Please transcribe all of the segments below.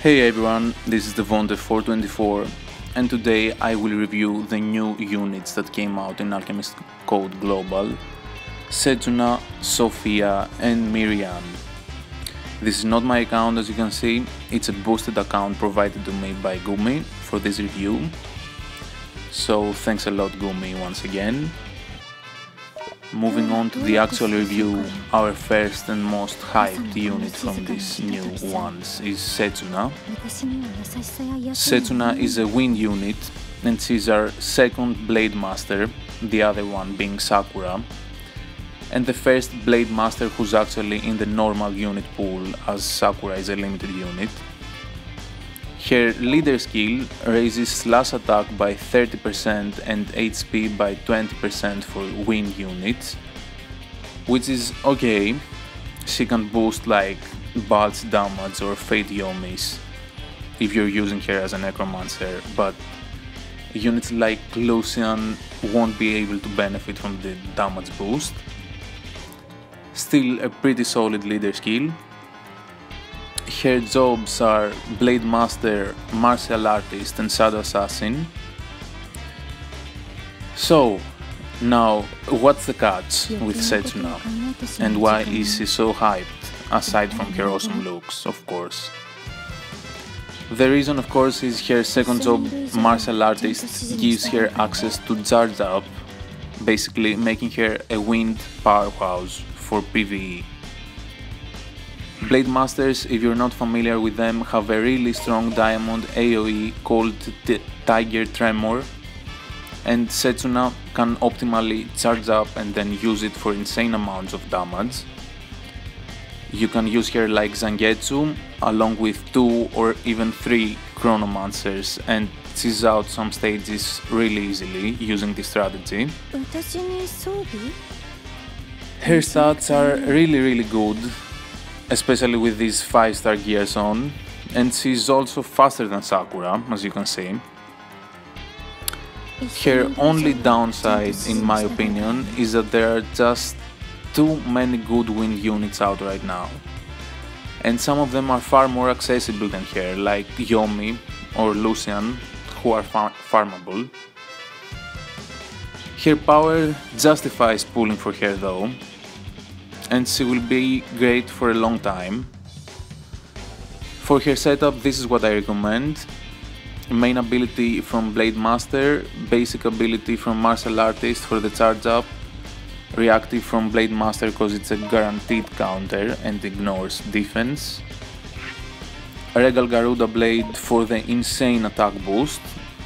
Hey everyone, this is Devonte 424 and today I will review the new units that came out in Alchemist Code Global, Setsuna, Sophia and Mirianne. This is not my account, as you can see, it's a boosted account provided to me by GUMI for this review. So thanks a lot GUMI once again. Moving on to the actual review, our first and most hyped unit from these new ones is Setsuna. Setsuna is a wind unit and she's our second Blade Master, the other one being Sakura, and the first Blade Master who's actually in the normal unit pool, as Sakura is a limited unit. Her leader skill raises slash attack by 30% and HP by 20% for wind units, which is okay. She can boost like bulge damage or fade yomis if you're using her as a necromancer, but units like Lucian won't be able to benefit from the damage boost. Still a pretty solid leader skill. Her jobs are Blade Master, Martial Artist and Shadow Assassin. So, now what's the catch with Setsuna and why is she so hyped, aside from her awesome looks, of course? The reason, of course, is her second job, Martial Artist, gives her access to charge up, basically making her a wind powerhouse for PvE. Blade Masters, if you're not familiar with them, have a really strong diamond AoE called Tiger Tremor, and Setsuna can optimally charge up and then use it for insane amounts of damage. You can use her like Zangetsu, along with 2 or even 3 Chronomancers, and cheese out some stages really easily using this strategy. Her stats are really good, especially with these 5-star gears on, and she's also faster than Sakura, as you can see. Her only downside, in my opinion, is that there are just too many good wind units out right now, and some of them are far more accessible than her, like Yomi or Lucian, who are farmable. Her power justifies pulling for her though, and she will be great for a long time. For her setup, this is what I recommend: main ability from Blade Master, basic ability from Martial Artist for the charge up, reactive from Blade Master because it's a guaranteed counter and ignores defense, Regal Garuda Blade for the insane attack boost,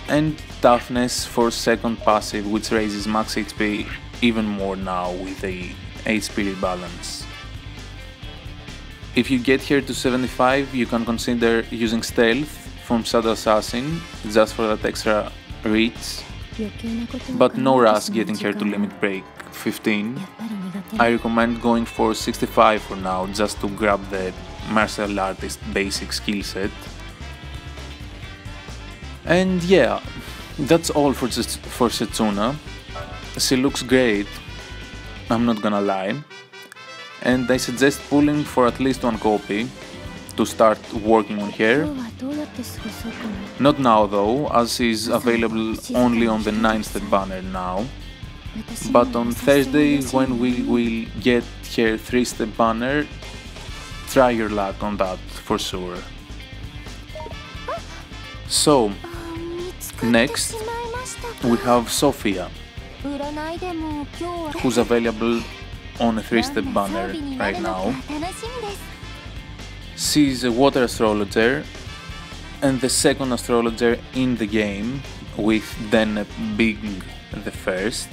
and toughness for second passive, which raises max HP even more now with the HP rebalance. If you get here to 75, you can consider using stealth from Shadow Assassin just for that extra reach, but no rush getting her to limit break 15. I recommend going for 65 for now, just to grab the Martial Artist basic skill set. And yeah, that's all for Setsuna. She looks great, I'm not gonna lie, and I suggest pulling for at least 1 copy to start working on her. Not now though, as she is available only on the 9-step banner now, but on Thursday, when we will get her 3-step banner, try your luck on that for sure. So, next we have Sophia, who's available on a 3-step banner right now. She's a water astrologer and the second astrologer in the game, with Deneb being the first.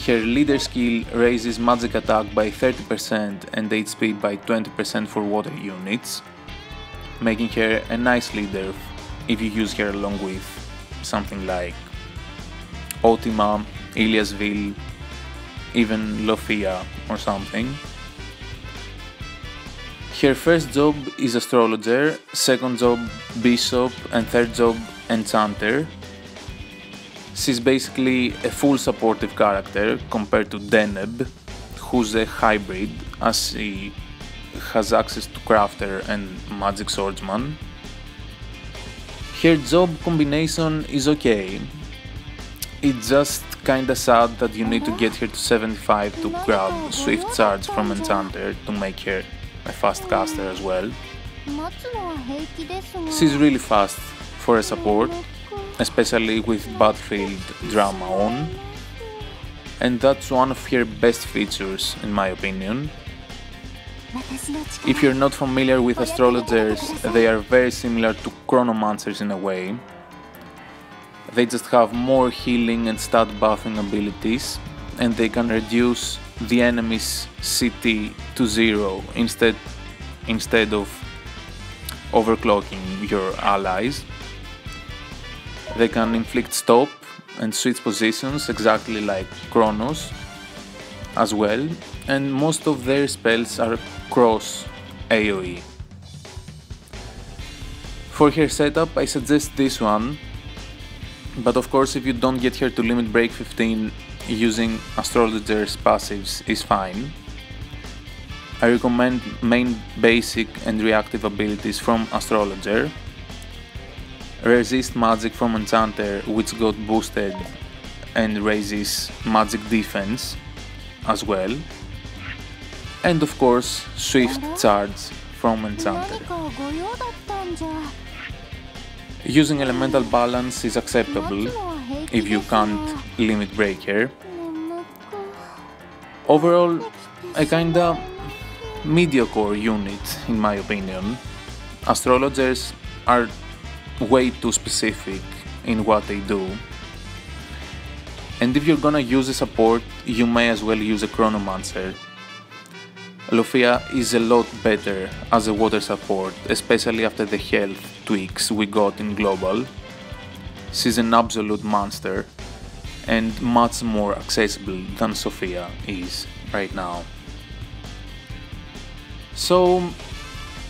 Her leader skill raises magic attack by 30% and HP by 20% for water units, making her a nice leader if you use her along with something like Ultima, Iliasville, even Lofia or something. Her first job is astrologer, second job bishop, and third job enchanter. She's basically a full supportive character compared to Deneb, who's a hybrid, as she has access to Crafter and Magic Swordsman. Her job combination is okay. It's just kinda sad that you need to get her to 75 to grab Swift Charge from Enchanter to make her a fast caster as well. She's really fast for a support, especially with Battlefield drama on, and that's one of her best features in my opinion. If you're not familiar with astrologers, they are very similar to chronomancers in a way. They just have more healing and stat buffing abilities, and they can reduce the enemy's CT to 0 instead of overclocking your allies. They can inflict stop and switch positions exactly like Chronos as well, and most of their spells are cross AoE. For her setup I suggest this one, but of course if you don't get her to limit break 15, using Astrologer's passives is fine. I recommend main basic and reactive abilities from Astrologer, Resist Magic from Enchanter, which got boosted and raises magic defense as well, and of course Swift Charge from Enchanter. Using Elemental Balance is acceptable if you can't limit break her. Overall, a kinda mediocre unit in my opinion. Astrologers are way too specific in what they do, and if you're gonna use a support, you may as well use a Chronomancer. Sophia is a lot better as a water support, especially after the health tweaks we got in Global. She's an absolute monster and much more accessible than Sophia is right now. So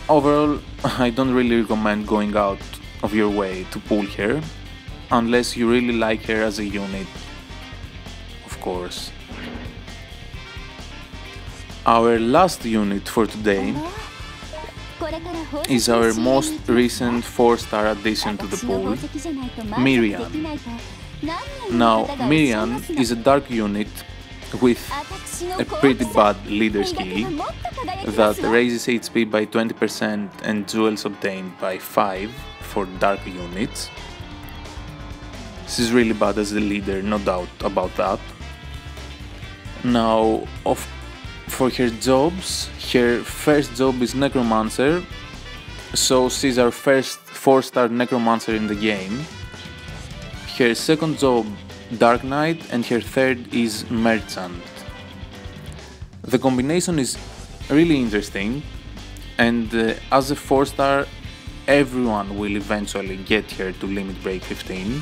overall, I don't really recommend going out of your way to pull her, unless you really like her as a unit, of course. Our last unit for today is our most recent 4-star addition to the pool, Mirianne. Now, Mirianne is a dark unit with a pretty bad leader skill that raises HP by 20% and jewels obtained by 5 for dark units. She's really bad as the leader, no doubt about that. Now, for her jobs, her first job is Necromancer, so she's our first 4-star Necromancer in the game. Her second job, Dark Knight, and her third is Merchant. The combination is really interesting, and as a 4-star, everyone will eventually get her to limit break 15.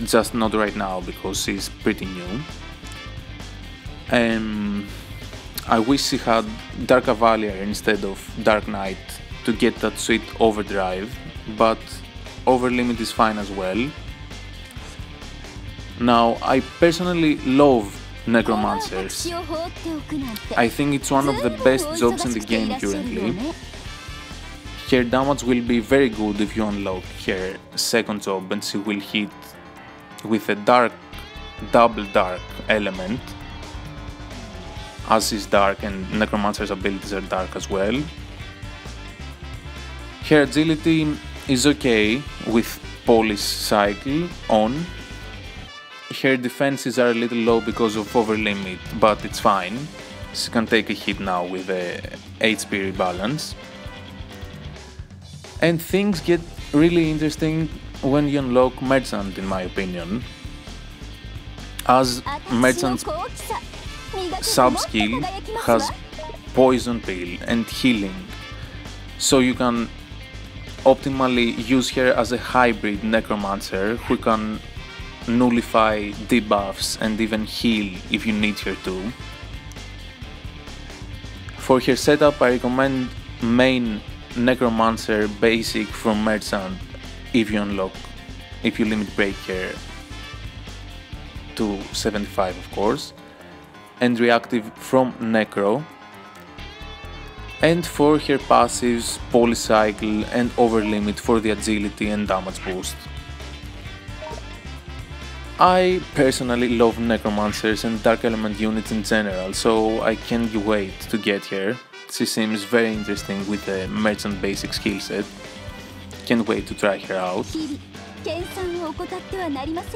Just not right now because she's pretty new. I wish she had Dark Cavalier instead of Dark Knight to get that sweet overdrive, but overlimit is fine as well. Now, I personally love Necromancers. I think it's one of the best jobs in the game currently. Her damage will be very good if you unlock her second job, and she will hit with a double dark element, as is dark and Necromancer's abilities are dark as well. Her agility is okay with Polish Cycle on. Her defenses are a little low because of overlimit, but it's fine. She can take a hit now with a HP rebalance. And things get really interesting when you unlock Merchant, in my opinion, as Merchant's sub-skill has Poison Pill and Healing, so you can optimally use her as a hybrid Necromancer who can nullify debuffs and even heal if you need her to. For her setup, I recommend main Necromancer basic from Merchant if you limit break her to 75 of course, and reactive from Necro. And for her passives, Polycycle and Overlimit for the agility and damage boost. I personally love Necromancers and Dark Element units in general, so I can't wait to get her. She seems very interesting with the merchant basic skill set. Can't wait to try her out.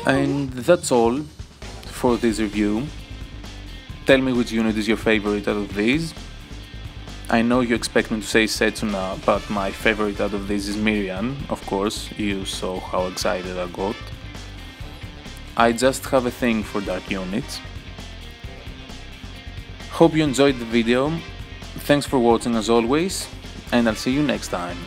And that's all for this review. Tell me which unit is your favorite out of these. I know you expect me to say Setsuna, but my favorite out of these is Mirianne, of course, you saw how excited I got. I just have a thing for dark units. Hope you enjoyed the video, thanks for watching as always, and I'll see you next time.